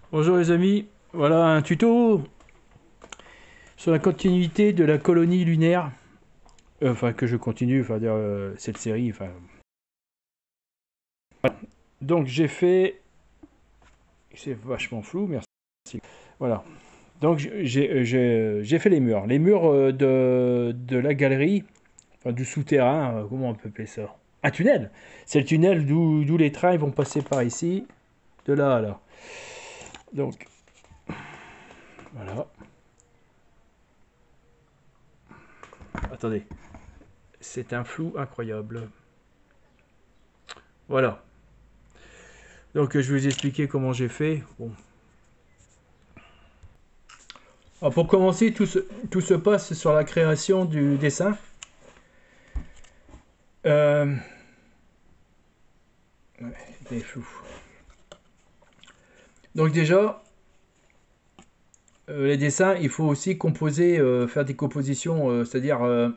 Bonjour les amis, voilà un tuto sur la continuité de la colonie lunaire, enfin que je continue, enfin dire cette série, enfin. Donc j'ai fait, c'est vachement flou, merci. Voilà, donc j'ai fait les murs de la galerie, enfin du souterrain, comment on peut appeler ça? Un tunnel. C'est le tunnel d'où les trains vont passer par ici, de là à là. Donc voilà, attendez, c'est un flou incroyable. Voilà. Donc je vais vous expliquer comment j'ai fait. Bon. Alors, pour commencer, tout se passe sur la création du dessin. Euh, ouais, donc déjà, les dessins, il faut aussi composer, faire des compositions, c'est-à-dire euh,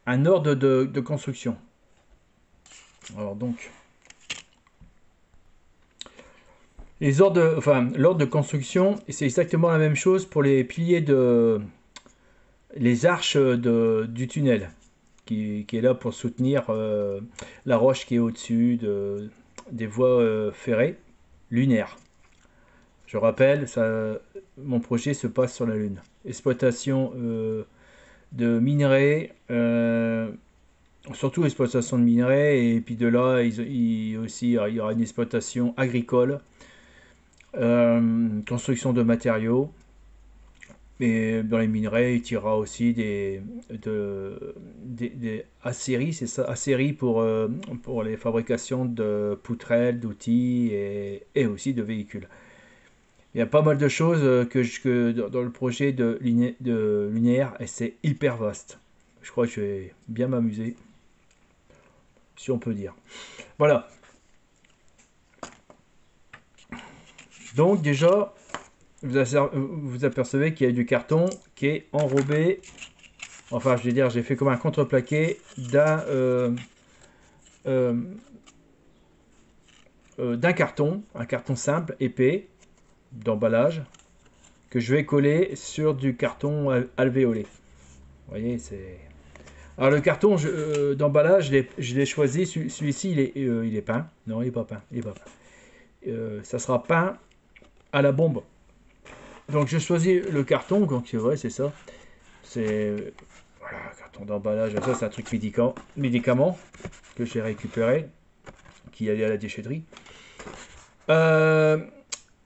un ordre de construction. Alors donc, l'ordre de construction, c'est exactement la même chose pour les piliers les arches du tunnel. Qui est là pour soutenir la roche qui est au-dessus des voies ferrées lunaires. Je rappelle, mon projet se passe sur la Lune. Exploitation de minerais, surtout exploitation de minerais, et puis de là, il y aura une exploitation agricole, construction de matériaux. Et dans les minerais, il tirera aussi des aciéries, c'est ça, aciéries pour les fabrications de poutrelles, d'outils et aussi de véhicules. Il y a pas mal de choses dans le projet de linéaire et c'est hyper vaste. Je crois que je vais bien m'amuser, si on peut dire. Voilà. Donc déjà, vous apercevez qu'il y a du carton qui est enrobé. Enfin, je vais dire, j'ai fait comme un contreplaqué euh, d'un carton, un carton simple, épais, d'emballage, que je vais coller sur du carton alvéolé. Vous voyez, c'est... Alors le carton d'emballage, je l'ai choisi, celui-ci il est peint. Non, il n'est pas peint. Il est pas peint. Ça sera peint à la bombe. Donc je choisis le carton, donc c'est vrai, c'est ça. C'est voilà, carton d'emballage, ça c'est un truc médicament que j'ai récupéré, qui allait à la déchetterie. Euh,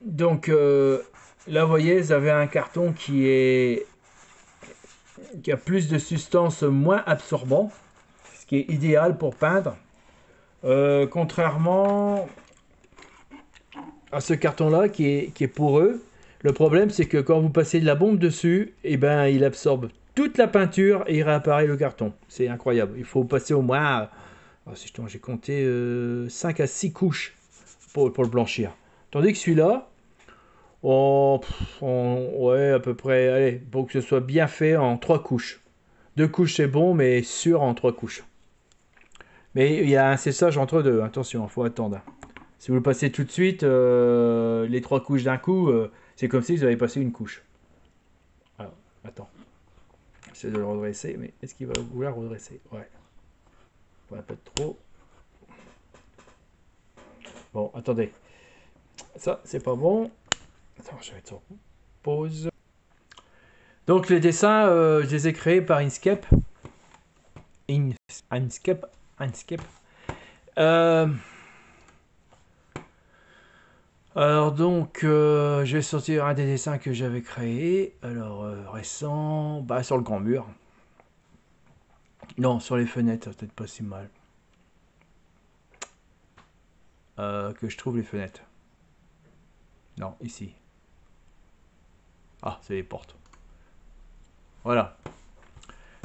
donc là, vous voyez, vous avez un carton qui a plus de substance, moins absorbant, ce qui est idéal pour peindre. Contrairement à ce carton-là qui est poreux, le problème c'est que quand vous passez de la bombe dessus, eh ben, il absorbe toute la peinture et il réapparaît le carton. C'est incroyable. Il faut passer au moins, j'ai compté 5 à 6 couches pour le blanchir. Tandis que celui-là, ouais, à peu près, allez, pour que ce soit bien fait en 3 couches. 2 couches c'est bon, mais sûr en 3 couches. Mais il y a un séchage entre deux, attention, il faut attendre. Si vous le passez tout de suite, les 3 couches d'un coup, c'est comme si vous avez passé une couche. Alors, attends, j'essaie de le redresser, mais est-ce qu'il va vouloir redresser? Ouais, pas un peu trop. Bon, attendez, ça c'est pas bon. Attends, je vais mettre sur pause. Donc les dessins, je les ai créés par Inkscape. Inkscape. Inkscape. Euh, alors donc, je vais sortir un des dessins que j'avais créé. Alors récent, bah sur le grand mur. Non, sur les fenêtres, peut-être pas si mal. Que je trouve les fenêtres. Non, ici. Ah, c'est les portes. Voilà.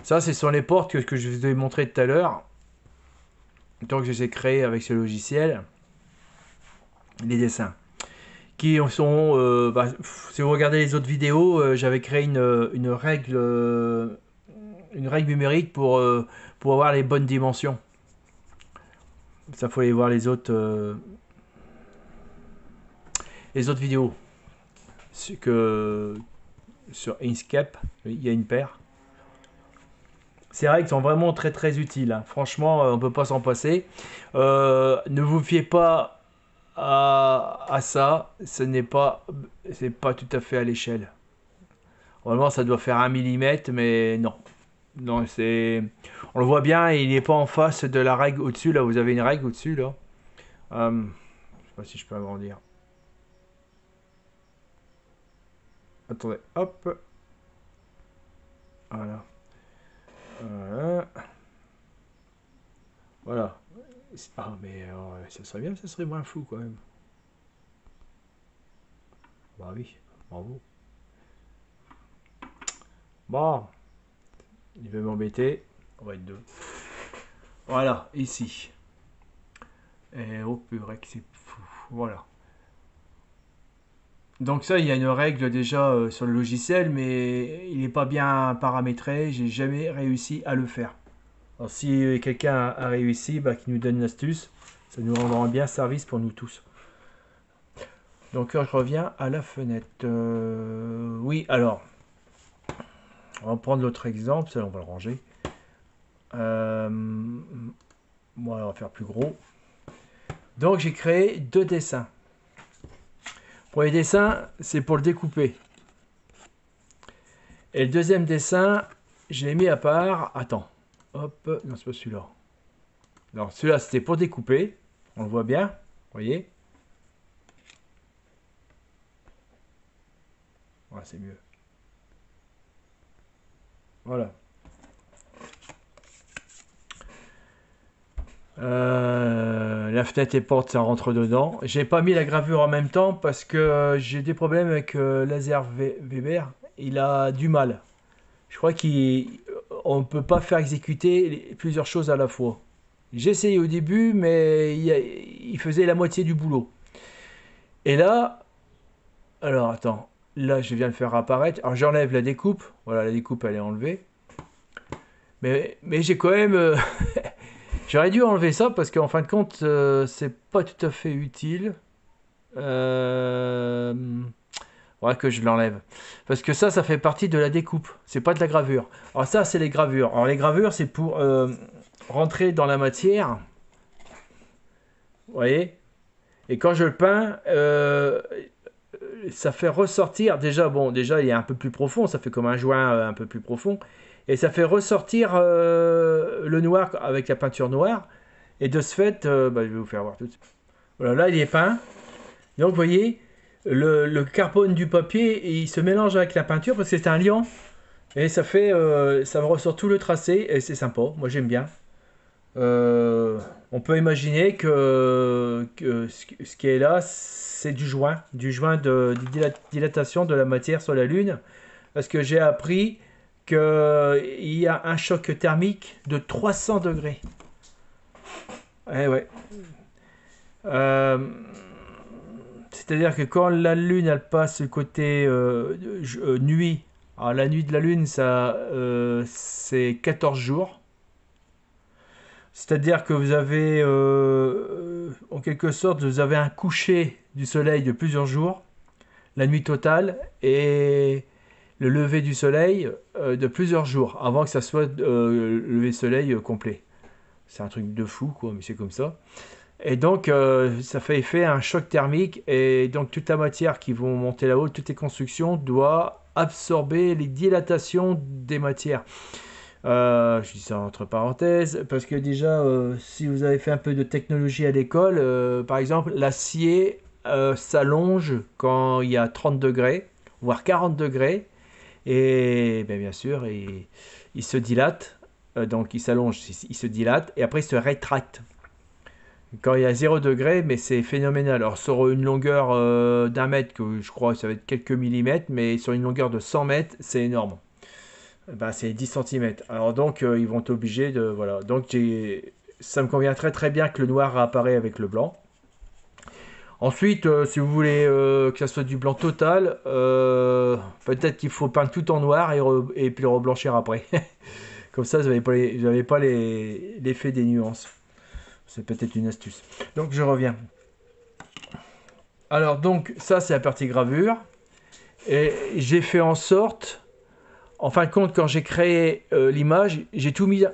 Ça, c'est sur les portes que je vous ai montré tout à l'heure. Donc, je les ai créés avec ce logiciel. Les dessins. Qui sont... si vous regardez les autres vidéos, j'avais créé une règle numérique pour avoir les bonnes dimensions. Ça, faut aller voir les autres... les autres vidéos. Que sur Inkscape, il y a une paire. Ces règles sont vraiment très très utiles. Hein. Franchement, on peut pas s'en passer. Ne vous fiez pas à ça. C'est pas tout à fait à l'échelle. Vraiment, ça doit faire 1 mm, mais non. Non, on le voit bien, il n'est pas en face de la règle au-dessus. Là, vous avez une règle au-dessus, là. Je sais pas si je peux agrandir. Attendez, hop. Voilà. Voilà. Ah, mais ça serait bien, ça serait moins flou quand même. Bah oui, bravo. Bon, il veut m'embêter. On va être deux. Voilà, ici. Et oh purée que c'est fou. Voilà. Donc ça, il y a une règle déjà sur le logiciel, mais il n'est pas bien paramétré. J'ai jamais réussi à le faire. Alors si quelqu'un a réussi, bah, qu'il nous donne une astuce, ça nous rendra bien service pour nous tous. Donc je reviens à la fenêtre. Oui, alors, on va prendre l'autre exemple, ça on va le ranger. Bon, on va faire plus gros. Donc j'ai créé 2 dessins. Pour les dessins, c'est pour le découper. Et le deuxième dessin, je l'ai mis à part. Attends, hop, non c'est pas celui-là. Non, celui-là c'était pour découper. On le voit bien, vous voyez. Voilà, c'est mieux. Voilà. La fenêtre et porte, ça rentre dedans. J'ai pas mis la gravure en même temps parce que j'ai des problèmes avec Laser Weber. Il a du mal. Je crois qu'on ne peut pas faire exécuter plusieurs choses à la fois. J'ai essayé au début, mais il faisait la moitié du boulot. Et là, alors attends, là je viens de faire apparaître. Alors j'enlève la découpe. Voilà, la découpe elle est enlevée. Mais j'ai quand même... J'aurais dû enlever ça parce qu'en fin de compte, c'est pas tout à fait utile. Faudra que je l'enlève. Parce que ça fait partie de la découpe. C'est pas de la gravure. Alors ça, c'est les gravures. Alors les gravures, c'est pour rentrer dans la matière. Vous voyez? Et quand je le peins, ça fait ressortir. Déjà, bon, déjà, il est un peu plus profond. Ça fait comme un joint un peu plus profond. Et ça fait ressortir le noir avec la peinture noire. Et de ce fait, bah, je vais vous faire voir tout de suite. Voilà, là, il est peint. Donc, vous voyez, le carbone du papier, il se mélange avec la peinture parce que c'est un liant. Et ça fait, ça me ressort tout le tracé et c'est sympa. Moi, j'aime bien. On peut imaginer que ce qui est là, c'est du joint de dilatation de la matière sur la Lune. Parce que j'ai appris qu'il y a un choc thermique de 300 degrés. Eh ouais. C'est-à-dire que quand la Lune elle passe le côté nuit, alors la nuit de la Lune ça c'est 14 jours. C'est-à-dire que vous avez en quelque sorte vous avez un coucher du soleil de plusieurs jours, la nuit totale, et le lever du soleil de plusieurs jours avant que ça soit le lever du soleil complet. C'est un truc de fou quoi, mais c'est comme ça. Et donc ça fait effet un choc thermique et donc toute la matière qui vont monter là-haut, toutes les constructions doit absorber les dilatations des matières. Je dis ça entre parenthèses parce que déjà si vous avez fait un peu de technologie à l'école, par exemple l'acier s'allonge quand il y a 30 degrés, voire 40 degrés. Et bien sûr, il se dilate, donc il s'allonge, il se dilate, et après il se rétracte. Quand il y a 0 degré, mais c'est phénoménal. Alors sur une longueur d'1 mètre, que je crois que ça va être quelques millimètres, mais sur une longueur de 100 mètres, c'est énorme. Ben, c'est 10 cm. Alors donc ils vont être obligés de... Voilà. Donc ça me convient très très bien que le noir apparaît avec le blanc. Ensuite, si vous voulez que ça soit du blanc total, peut-être qu'il faut peindre tout en noir et puis le reblanchir après. Comme ça, vous n'avez pas l'effet des nuances. C'est peut-être une astuce. Donc je reviens. Alors donc ça c'est la partie gravure. Et j'ai fait en sorte, en fin de compte, quand j'ai créé l'image, j'ai tout mis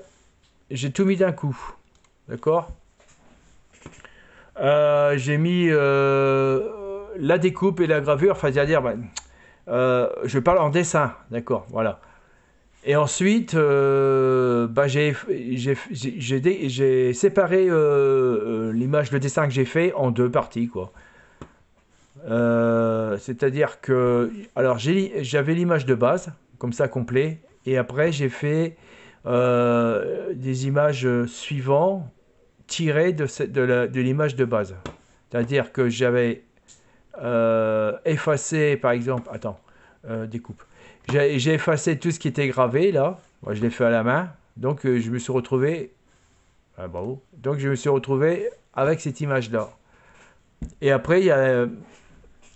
d'un coup. D'accord. J'ai mis la découpe et la gravure, enfin c'est-à-dire, je parle en dessin, d'accord, voilà. Et ensuite, j'ai séparé l'image, le dessin que j'ai fait en deux parties, quoi. C'est-à-dire que, alors j'avais l'image de base, comme ça complet, et après j'ai fait des images suivantes tirées de l'image de base. C'est-à-dire que j'avais effacé, par exemple, attends, découpe. J'ai effacé tout ce qui était gravé là. Moi, je l'ai fait à la main. Donc, je me suis retrouvé. Ah, bravo. Donc, je me suis retrouvé avec cette image-là. Et après, il y a,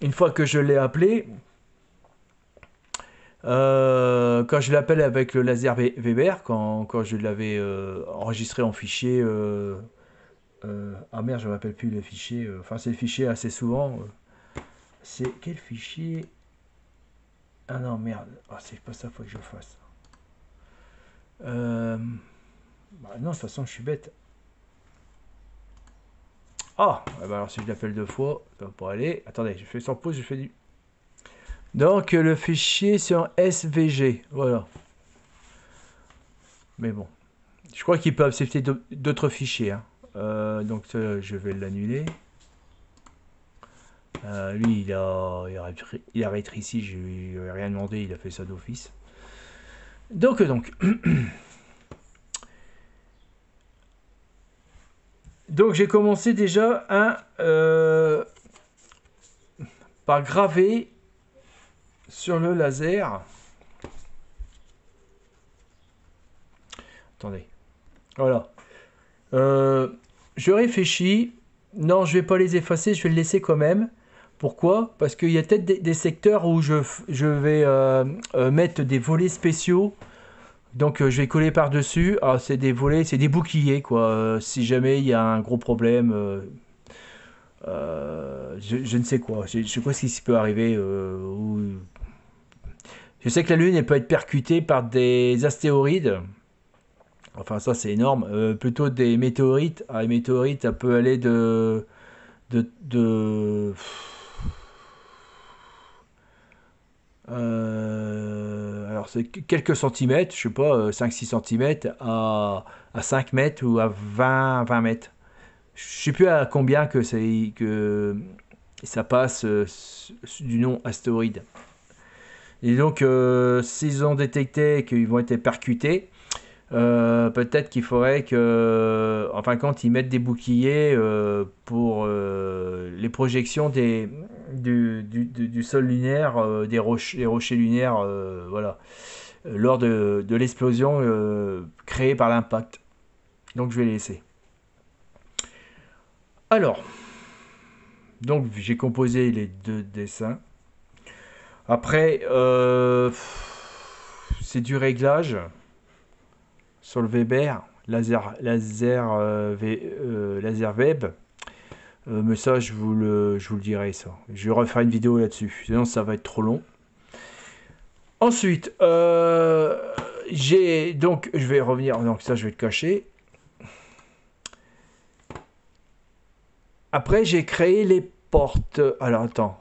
une fois que je l'ai appelé, quand je l'appelle avec le laser Weber, quand je l'avais enregistré en fichier. Ah merde, je ne me rappelle plus le fichier. Enfin, c'est le fichier assez souvent. C'est quel fichier? Ah non, merde. Ah, c'est pas ça, faut que je fasse. Non, de toute façon, je suis bête. Ah, alors si je l'appelle deux fois, ça va pas aller. Attendez, je fais sans pause, je fais du. Donc, le fichier, c'est en SVG. Voilà. Mais bon. Je crois qu'il peut accepter d'autres fichiers. Hein. Donc, je vais l'annuler. Lui, il a rétréci, je lui ai rien demandé, il a fait ça d'office. Donc. Donc j'ai commencé déjà par graver sur le laser. Attendez. Voilà. Je réfléchis. Non, je vais pas les effacer, je vais le laisser quand même. Pourquoi? Parce qu'il y a peut-être des secteurs où je vais mettre des volets spéciaux. Donc je vais coller par-dessus. Ah, c'est des volets, c'est des boucliers quoi. Si jamais il y a un gros problème, je ne sais quoi. Je sais pas ce qui peut arriver. Je sais que la Lune elle peut être percutée par des astéroïdes. Enfin ça c'est énorme. Plutôt des météorites. Ah, les météorites, ça peut aller de alors c'est quelques centimètres, je sais pas, 5-6 centimètres à 5 mètres ou à 20 mètres. Je sais plus à combien que ça passe du nom astéroïde. Et donc, s'ils ont détecté qu'ils vont être percutés, peut-être qu'il faudrait que, en fin de compte, ils mettent des boucliers pour les projections du sol lunaire, des rochers lunaires, voilà, lors de l'explosion créée par l'impact. Donc, je vais laisser. Alors, donc j'ai composé les deux dessins. Après, c'est du réglage sur le Weber, laser web. Mais ça, je vous le dirai ça. Je referai une vidéo là-dessus. Sinon, ça va être trop long. Ensuite, donc, je vais revenir. Donc ça, je vais le cacher. Après, j'ai créé les portes. Alors, attends.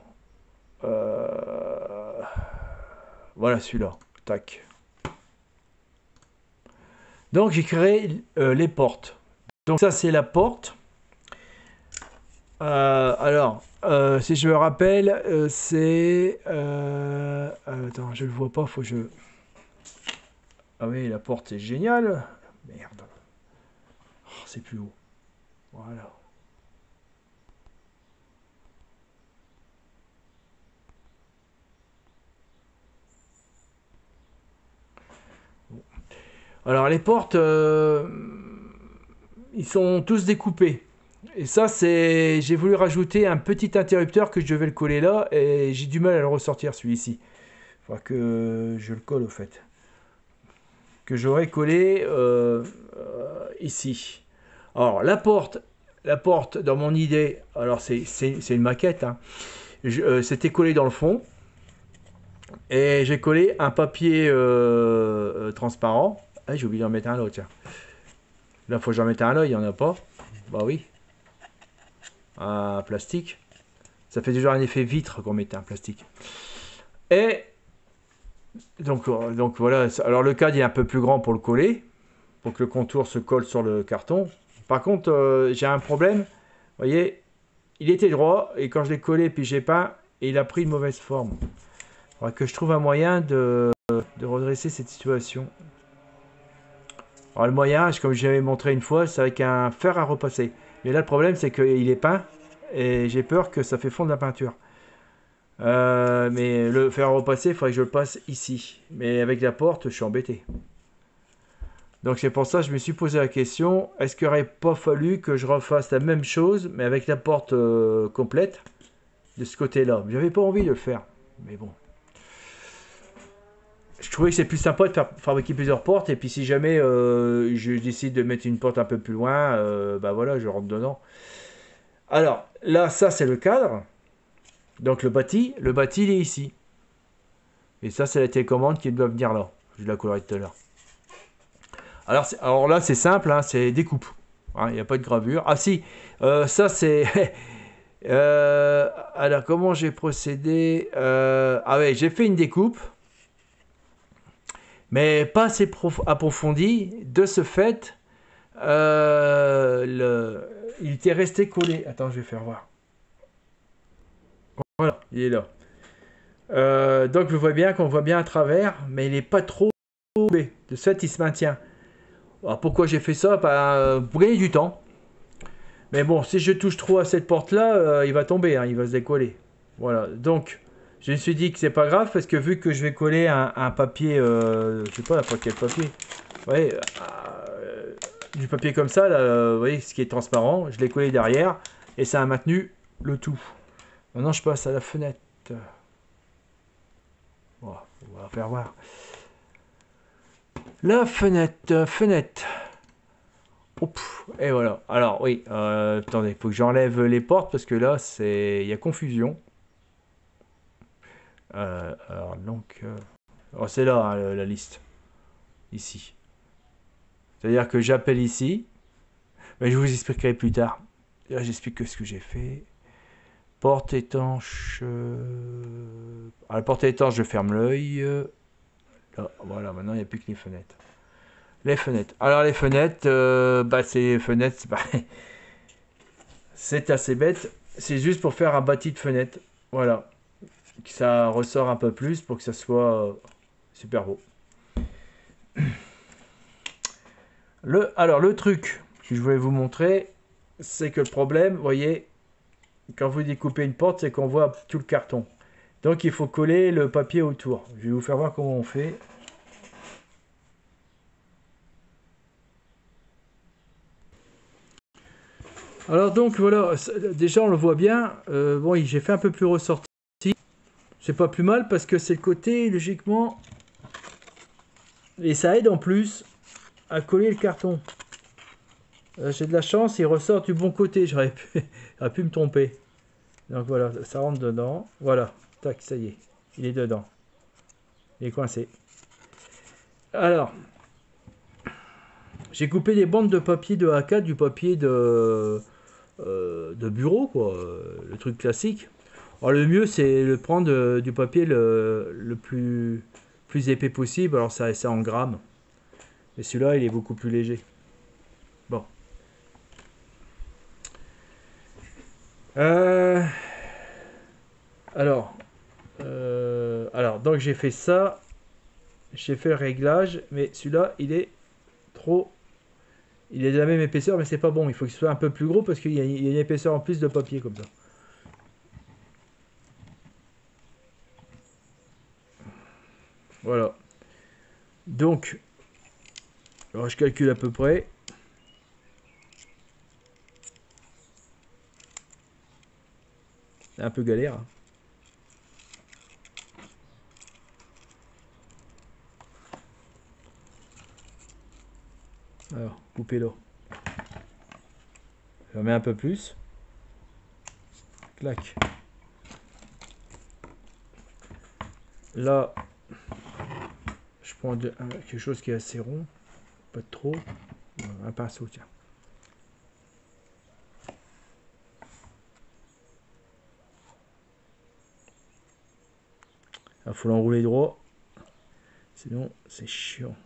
Voilà celui-là. Tac. Donc, j'ai créé les portes. Donc, ça, c'est la porte. Alors, si je me rappelle, c'est... attends, je le vois pas, faut que je... Ah oui, la porte est géniale. Merde. Oh, c'est plus haut. Voilà. Bon. Alors, les portes, ils sont tous découpés. Et ça, c'est... J'ai voulu rajouter un petit interrupteur que je devais le coller là, et j'ai du mal à le ressortir, celui-ci. Il faudra que je le colle, au fait. Que j'aurais collé ici. Alors, la porte, la porte, dans mon idée, alors c'est une maquette, hein, c'était collé dans le fond. Et j'ai collé un papier transparent. Ah, j'ai oublié d'en mettre un autre, tiens. Là, faut que j'en mette un là, il n'y en a pas. Bah oui. Un plastique. Ça fait déjà un effet vitre qu'on mette un plastique. Et donc voilà. Alors le cadre il est un peu plus grand pour le coller, pour que le contour se colle sur le carton. Par contre, j'ai un problème. Vous voyez, il était droit et quand je l'ai collé puis j'ai peint, il a pris une mauvaise forme. Il faudrait que je trouve un moyen de redresser cette situation. Alors le moyen, comme j'avais montré une fois, c'est avec un fer à repasser. Mais là le problème c'est qu'il est peint et j'ai peur que ça fait fondre la peinture. Mais le fer à repasser, il faudrait que je le passe ici. Mais avec la porte, je suis embêté. Donc c'est pour ça que je me suis posé la question, est-ce qu'il n'aurait pas fallu que je refasse la même chose, mais avec la porte complète, de ce côté-là. J'avais pas envie de le faire, mais bon. Je trouvais que c'est plus sympa de fabriquer plusieurs portes, et puis si jamais je décide de mettre une porte un peu plus loin, bah voilà, je rentre dedans. Alors, là, ça c'est le cadre. Donc le bâti il est ici. Et ça c'est la télécommande qui doit venir là. Je la collerai tout à l'heure. Alors là c'est simple, hein, c'est découpe. Il n'y a pas de gravure. Ah si, ça c'est... alors comment j'ai procédé ah ouais, j'ai fait une découpe. Mais pas assez approfondie. De ce fait, il était resté collé. Attends, je vais faire voir. Voilà, il est là. Donc je vois bien qu'on voit bien à travers, mais il n'est pas trop tombé. De ce fait, il se maintient. Alors pourquoi j'ai fait ça? Pour gagner du temps. Mais bon, si je touche trop à cette porte-là, il va tomber, hein, il va se décoller. Voilà, donc je me suis dit que c'est pas grave parce que vu que je vais coller un papier, je sais pas n'importe quel papier, ouais, du papier comme ça, là, vous voyez, ce qui est transparent, je l'ai collé derrière et ça a maintenu le tout. Maintenant, je passe à la fenêtre. Bon, on va faire voir. La fenêtre. Oups, et voilà. Alors oui, attendez, il faut que j'enlève les portes parce que là, il y a confusion. Alors donc, oh, c'est là hein, la liste, ici. C'est-à-dire que j'appelle ici, mais je vous expliquerai plus tard. Là, j'explique ce que j'ai fait. Porte étanche. À la porte étanche, je ferme l'œil. Là, voilà, maintenant il n'y a plus que les fenêtres. Les fenêtres. Alors les fenêtres, c'est fenêtres. C'est assez bête. C'est juste pour faire un bâti de fenêtre. Voilà. Que ça ressort un peu plus pour que ça soit super beau. Alors le truc que je voulais vous montrer, c'est que le problème, vous voyez, quand vous découpez une porte, c'est qu'on voit tout le carton. Donc il faut coller le papier autour. Je vais vous faire voir comment on fait. Alors donc voilà, déjà on le voit bien. Bon, j'ai fait un peu plus ressorti. C'est pas plus mal parce que c'est le côté logiquement. Et ça aide en plus à coller le carton. J'ai de la chance, il ressort du bon côté. J'aurais pu me tromper. Donc voilà, ça rentre dedans. Voilà, tac, ça y est, il est dedans. Il est coincé. Alors, j'ai coupé des bandes de papier de A4, du papier de bureau, quoi, le truc classique. Alors le mieux, c'est de prendre du papier le plus épais possible. Alors ça, c'est en grammes. Et celui-là, il est beaucoup plus léger. Bon. Alors, donc j'ai fait ça. J'ai fait le réglage, mais celui-là, il est trop... Il est de la même épaisseur, mais c'est pas bon. Il faut qu'il soit un peu plus gros parce qu'il y a une épaisseur en plus de papier comme ça. Voilà. Donc, alors je calcule à peu près. C'est un peu galère. Hein. Alors, coupez-le. J'en mets un peu plus. Clac. Là, je prends quelque chose qui est assez rond. Pas de trop. Un pinceau, tiens. Il faut l'enrouler droit. Sinon, c'est chiant.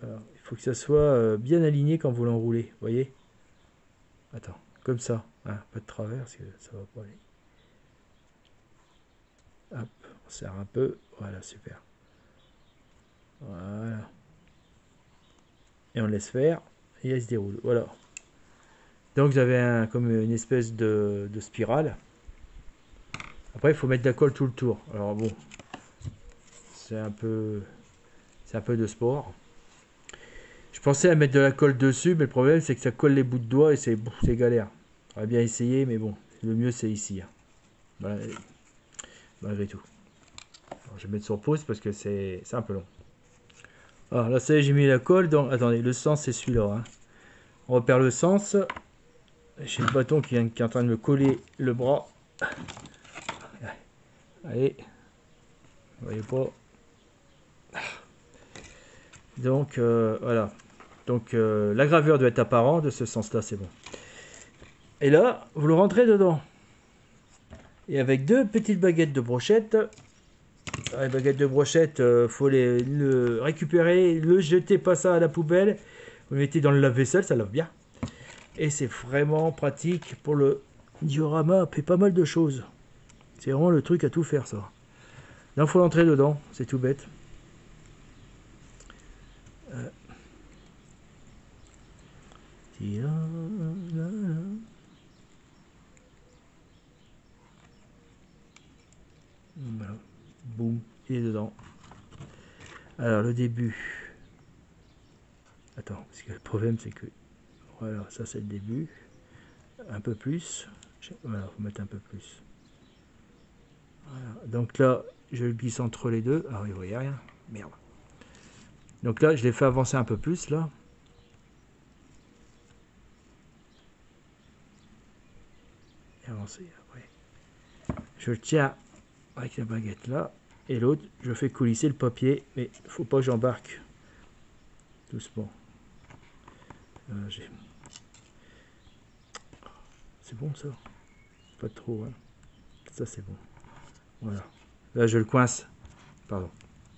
Voilà. Il faut que ça soit bien aligné quand vous l'enroulez. Vous voyez? Attends, comme ça. Hein, pas de travers, parce que ça va pas aller. Hop, on serre un peu. Voilà, super. Voilà. Et on laisse faire. Et elle se déroule. Voilà. Donc vous avez comme une espèce de spirale. Après, il faut mettre de la colle tout le tour. Alors bon, c'est un peu de sport. Je pensais à mettre de la colle dessus, mais le problème c'est que ça colle les bouts de doigts et c'est galère. J'aurais bien essayé, mais bon, le mieux c'est ici. Hein. Voilà, malgré tout. Alors, je vais mettre sur pause parce que c'est un peu long. Alors là, ça y est, j'ai mis la colle. Donc, attendez, le sens c'est celui-là. Hein. On repère le sens. J'ai le bâton qui est en train de me coller le bras. Allez, vous voyez pas. Donc voilà. Donc la gravure doit être apparente, de ce sens-là, c'est bon. Et là, vous le rentrez dedans. Et avec deux petites baguettes de brochette, les baguettes de brochette, faut le récupérer, le jeter pas ça à la poubelle. Vous le mettez dans le lave-vaisselle, ça lave bien. Et c'est vraiment pratique pour le diorama, fait pas mal de choses. C'est vraiment le truc à tout faire, ça. Là, il faut l'entrer dedans, c'est tout bête. Voilà. Boum, il est dedans. Alors le début. Attends, parce que le problème c'est que voilà, ça c'est le début. Un peu plus. Voilà, faut mettre un peu plus. Voilà. Donc là, je le glisse entre les deux. Ah oui, vous voyez rien. Merde. Donc là, je l'ai fait avancer un peu plus là. Et avancer. Ouais. Je le tiens avec la baguette là. Et l'autre, je fais coulisser le papier. Mais il faut pas que j'embarque. Doucement. C'est bon ça. Pas trop. Hein. Ça c'est bon. Voilà. Là, je le coince. Pardon.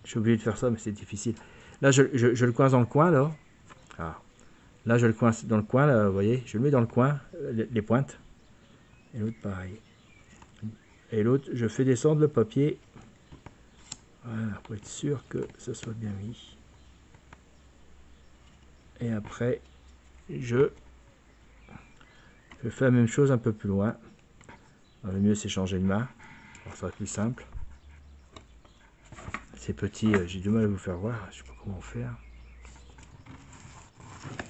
Je suis obligé de faire ça, mais c'est difficile. Là, je le coince dans le coin, là. Ah. Là, je le coince dans le coin, là, vous voyez. Je le mets dans le coin, les pointes. Et l'autre, pareil. Et l'autre, je fais descendre le papier. Voilà, pour être sûr que ça soit bien mis. Et après, je fais la même chose un peu plus loin. Alors, le mieux, c'est changer de main. Alors, ça va être plus simple. C'est petit, j'ai du mal à vous faire voir. Je sais pas comment faire.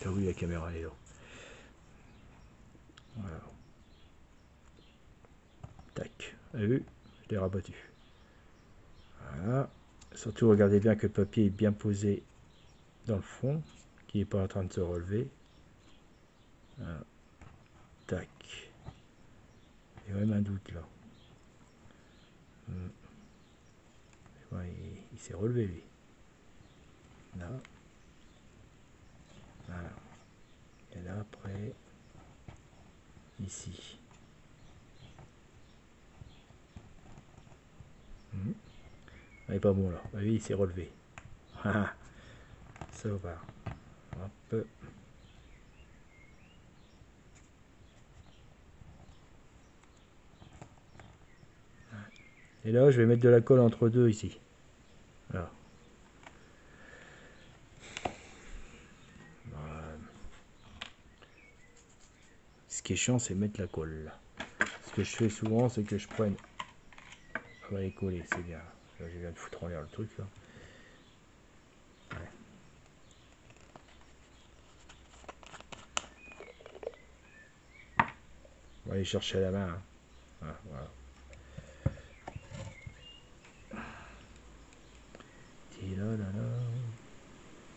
Ah oui, la caméra est là. Voilà. Tac. Vous avez vu? Je l'ai rabattu. Voilà. Surtout, regardez bien que le papier est bien posé dans le fond, qui n'est pas en train de se relever. Voilà. Tac. Il y a même un doute là. Ouais, il s'est relevé lui. Là. Voilà. Et là après, ici. Il n'est pas bon là. Oui, il s'est relevé. Ça va. Hop. Et là, je vais mettre de la colle entre deux ici. Voilà. Voilà. Ce qui est chiant, c'est mettre la colle. Ce que je fais souvent, c'est que je prenne. On va les coller, c'est bien. Là, je viens de foutre en l'air le truc là. Ouais. On va aller chercher à la main. Hein. Voilà. Voilà.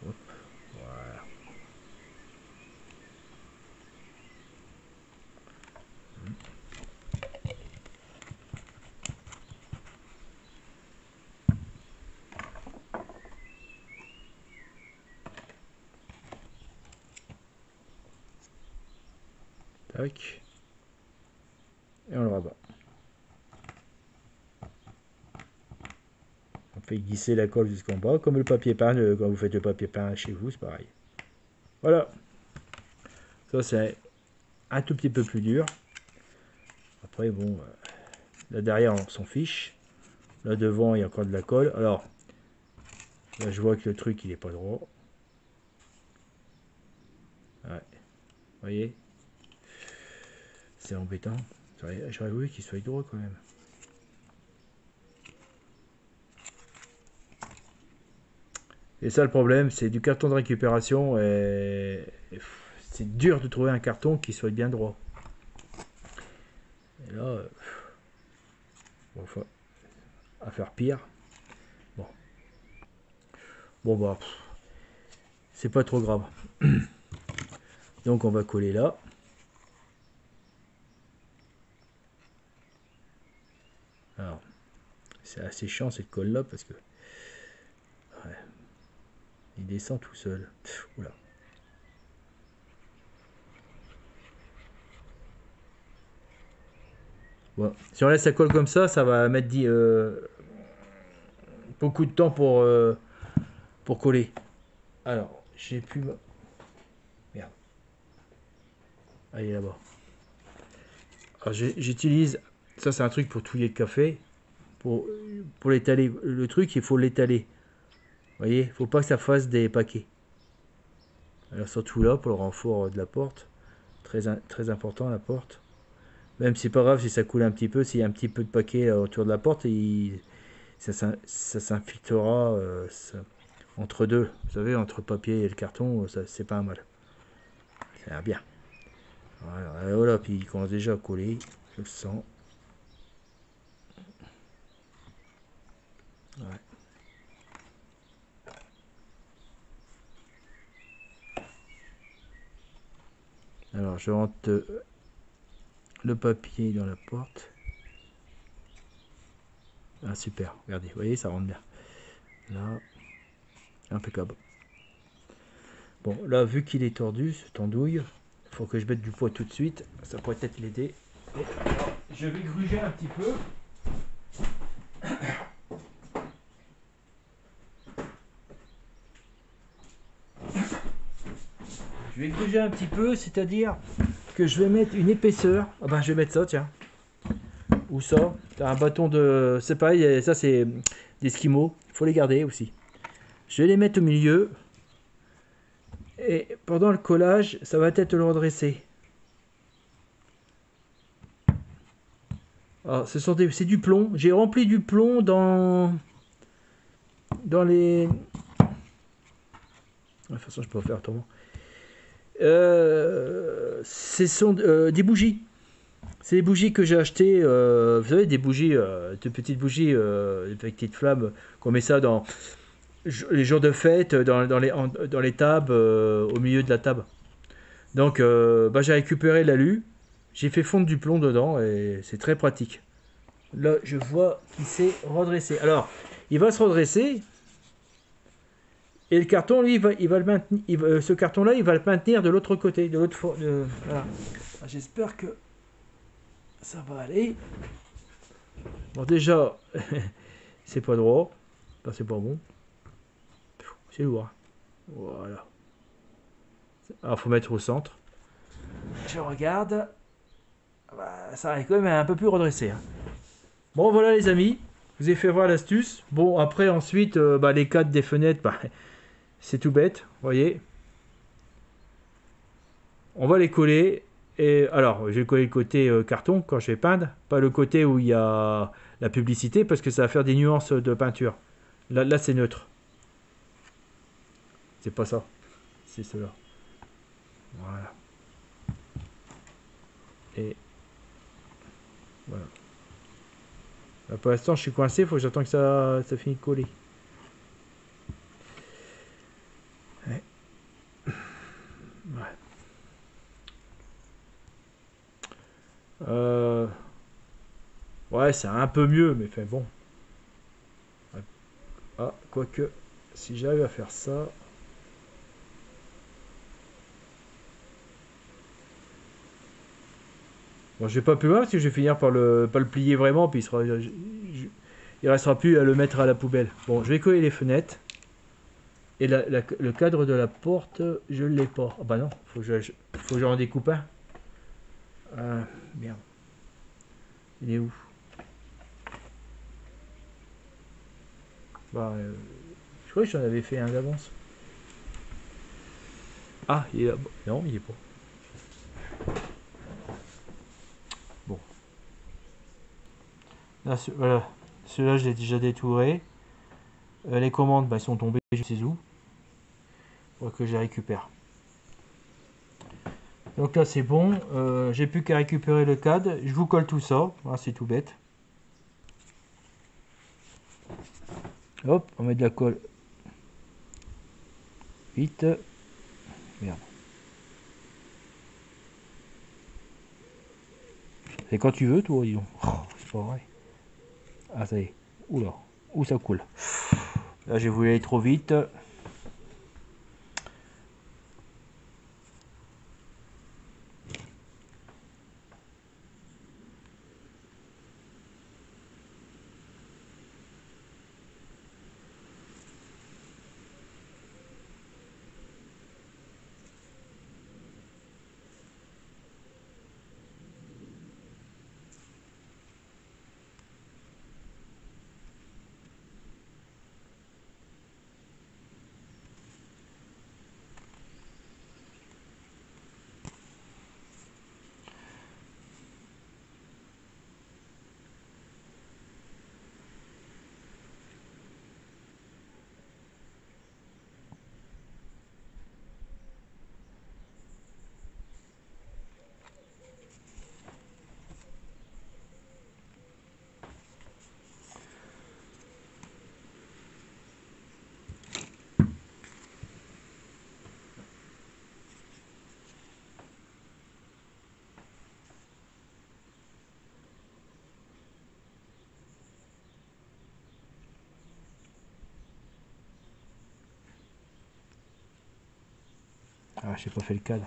Hop. Voilà. Tac. Et on le rabat. On fait glisser la colle jusqu'en bas, comme le papier peint, quand vous faites le papier peint chez vous, c'est pareil. Voilà. Ça, c'est un tout petit peu plus dur. Après, bon, là derrière, on s'en fiche. Là devant, il y a encore de la colle. Alors, là, je vois que le truc, il est pas droit. Ouais. Vous voyez? C'est embêtant. J'aurais voulu qu'il soit droit quand même. Et ça, le problème, c'est du carton de récupération. Et c'est dur de trouver un carton qui soit bien droit. Et là, bon, faut à faire pire. Bon, bon bah, c'est pas trop grave. Donc on va coller là. Alors, c'est assez chiant cette colle là parce que ouais, il descend tout seul. Oula. Bon, si on laisse la colle comme ça va mettre beaucoup de temps pour coller. Alors, j'ai plus ma... Merde. Allez là-bas. Alors j'utilise... Ça c'est un truc pour touiller le café. Pour l'étaler. Le truc, il faut l'étaler. Vous voyez, il faut pas que ça fasse des paquets. Alors surtout là, pour le renfort de la porte. Très important la porte. Même si c'est pas grave si ça coule un petit peu, s'il y a un petit peu de paquet autour de la porte, ça s'infiltrera entre deux. Vous savez, entre le papier et le carton, c'est pas mal. Ça a bien. Voilà, voilà, puis il commence déjà à coller, je le sens. Ouais. Alors je rentre le papier dans la porte. Ah super, regardez, vous voyez, ça rentre bien. Là, impeccable. Bon, là, vu qu'il est tordu, cette andouille, il faut que je mette du poids tout de suite. Ça pourrait peut-être l'aider. Je vais gruger un petit peu. Je vais gruger un petit peu, c'est-à-dire que je vais mettre une épaisseur. Ah ben, je vais mettre ça, tiens. Ou ça. T'as un bâton de... C'est pareil, ça c'est des esquimaux. Il faut les garder aussi. Je vais les mettre au milieu. Et pendant le collage, ça va peut-être le redresser. Alors, c'est du plomb. J'ai rempli du plomb dans les... De toute façon, je peux pas faire autrement. Ce sont des bougies. C'est des bougies que j'ai achetées. Vous savez, des bougies, de petites bougies, des petites flammes. Qu'on met ça dans les jours de fête, dans les tables, au milieu de la table. Donc, bah, j'ai récupéré l'alu. J'ai fait fondre du plomb dedans et c'est très pratique. Là, je vois qu'il s'est redressé. Alors, il va se redresser. Et le carton, lui, il va le maintenir. Ce carton-là, il va le maintenir de l'autre côté, de l'autre. Voilà. J'espère que ça va aller. Bon, déjà, c'est pas droit. Enfin, c'est pas bon. C'est lourd. Voilà. Alors, faut mettre au centre. Je regarde. Bah, ça arrive quand même un peu plus redressé. Hein. Bon, voilà, les amis. Je vous ai fait voir l'astuce. Bon, après, ensuite, bah, les cadres des fenêtres, bah, c'est tout bête. Vous voyez. On va les coller. Et alors, je vais coller le côté carton quand je vais peindre, pas le côté où il y a la publicité parce que ça va faire des nuances de peinture. Là c'est neutre. C'est pas ça. C'est cela. Voilà. Et voilà. Là, pour l'instant, je suis coincé. Il faut que j'attende que ça finisse de coller. Ouais. Ouais. Ouais, c'est un peu mieux, mais enfin bon. Ah, quoique, si j'arrive à faire ça. Bon, je vais pas plus loin parce que je vais finir par pas le plier vraiment, puis il restera plus à le mettre à la poubelle. Bon, je vais coller les fenêtres. Et le cadre de la porte, je l'ai pas. Ah bah non, faut que j'en découpe un. Merde. Il est où? Bah, je crois que j'en avais fait un d'avance. Ah, il est là. Non, il est pas. Bon. Là, voilà. Celui-là, je l'ai déjà détouré. Les commandes, bah, elles sont tombées, je sais où. Faut que je les récupère. Donc là, c'est bon. J'ai plus qu'à récupérer le cadre. Je vous colle tout ça. Ah, c'est tout bête. Hop, on met de la colle. Vite. Merde. C'est quand tu veux, toi, dis donc. Oh, c'est pas vrai. Ah, ça y est. Oula. Où ça coule. Là, j'ai voulu aller trop vite. Ah, j'ai pas fait le cadre.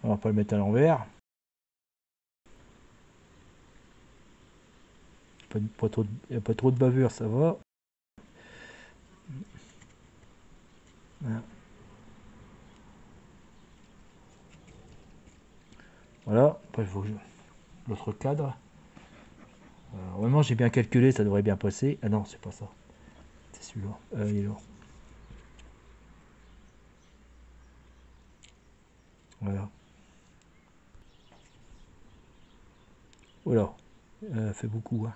On va pas le mettre à l'envers. Il n'y a pas trop de bavure, ça va. Voilà. Après, il faut que l'autre cadre. Vraiment, j'ai bien calculé, ça devrait bien passer. Ah non, c'est pas ça. C'est celui-là. Il est là. Voilà. Voilà. Fait beaucoup. Hein.